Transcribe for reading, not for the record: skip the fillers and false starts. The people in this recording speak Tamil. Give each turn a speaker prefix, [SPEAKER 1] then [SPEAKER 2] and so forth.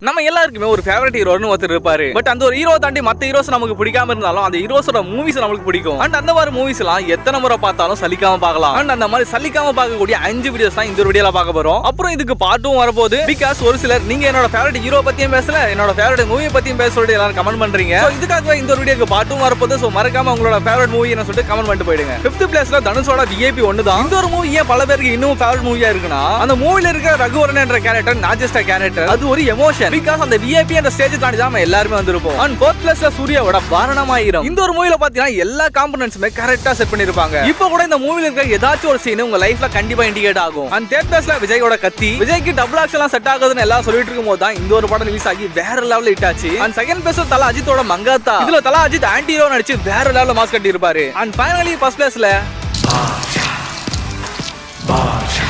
[SPEAKER 1] நம்ம எல்லாருக்குமே ஒரு ஃபேவரட் ஹீரோன்னு ஒருத்தர் இருப்பாரு. பட் அந்த ஒரு ஹீரோ தாண்டி மத்த ஹீரோஸ் நமக்கு பிடிக்காம இருந்தாலும் அந்த ஹீரோஸோட மூவிஸ் நமக்கு பிடிக்கும். அண்ட் அந்த மாதிரி மூவிஸ் எல்லாம் எத்தனை முறை பார்த்தாலும் சலிக்காம பார்க்கலாம். அண்ட் அந்த மாதிரி சலிக்காம பார்க்கக்கூடிய 5 வீடியோஸ் தான் இந்த வீடியோல பார்க்க போறோம். அப்புறம் இதுக்கு பார்ட்டும் வரப்போகுது. பிகாஸ் ஒரு சிலர் நீங்க என்னோட ஃபேவரட் ஹீரோ பத்தியும் பேசல, என்னோட ஃபேவரட் மூவி பத்தியும் பேச சொல்லி எல்லாரும் கமெண்ட் பண்றீங்க. இதுக்காகவே இந்த வீடியோக்கு பார்ட்டும் வரப்போகுது. சோ மறக்காம உங்களோட ஃபேவரட் மூவி என்ன சொல்லிட்டு கமெண்ட் பண்ணிட்டு போயிடுங்க. 5th பிளேஸ்ல தனுஷோட VIP 1 தான். இந்த ஒரு மூவி ஏன் பல பேருக்கு இன்னும் ஃபேவரட் மூவியா இருக்குன்னா அந்த மூவில இருக்க ரகுவரன் என்ற character not just a character, அது ஒரு எமோஷன். பிகாஸ் அந்த VIP அந்த ஸ்டேஜ் தாண்டி தான் எல்லாருமே வந்திருப்போம். அண்ட் 4th பிளேஸ்ல சூர்யாவோட வாரணமாயிரம். இந்த ஒரு மூவில பாத்தீங்கன்னா எல்லா காம்பனன்ட்ஸுமே கரெக்ட்டா செட் பண்ணிருப்பாங்க. இப்போ கூட இந்த மூவில இருக்க ஏதாச்சும் ஒரு சீன் உங்க லைஃப்ல கண்டிப்பா இண்டிகேட் ஆகும். அண்ட் 3rd பிளேஸ்ல விஜயோட கத்தி. விஜய்க்கு டபுள் ஆக்ஷன் எல்லாம் செட் ஆகுதுன்னு எல்லாம் சொல்லிட்டு இருக்கும்போது தான் இந்த ஒரு படம் ரிலீஸ் ஆகி வேற லெவல்ல ஹிட் ஆச்சு. அண்ட் 2nd பிளேஸ்ல தல அஜித்தோட மங்காத்தா. இதுல தல அஜித் ஆன்டி ஹீரோ நடிச்சு வேற லெவல்ல மாஸ் கட்டி இருப்பாரு. அண்ட் ஃபைனலி 1st பிளேஸ்ல பாஷா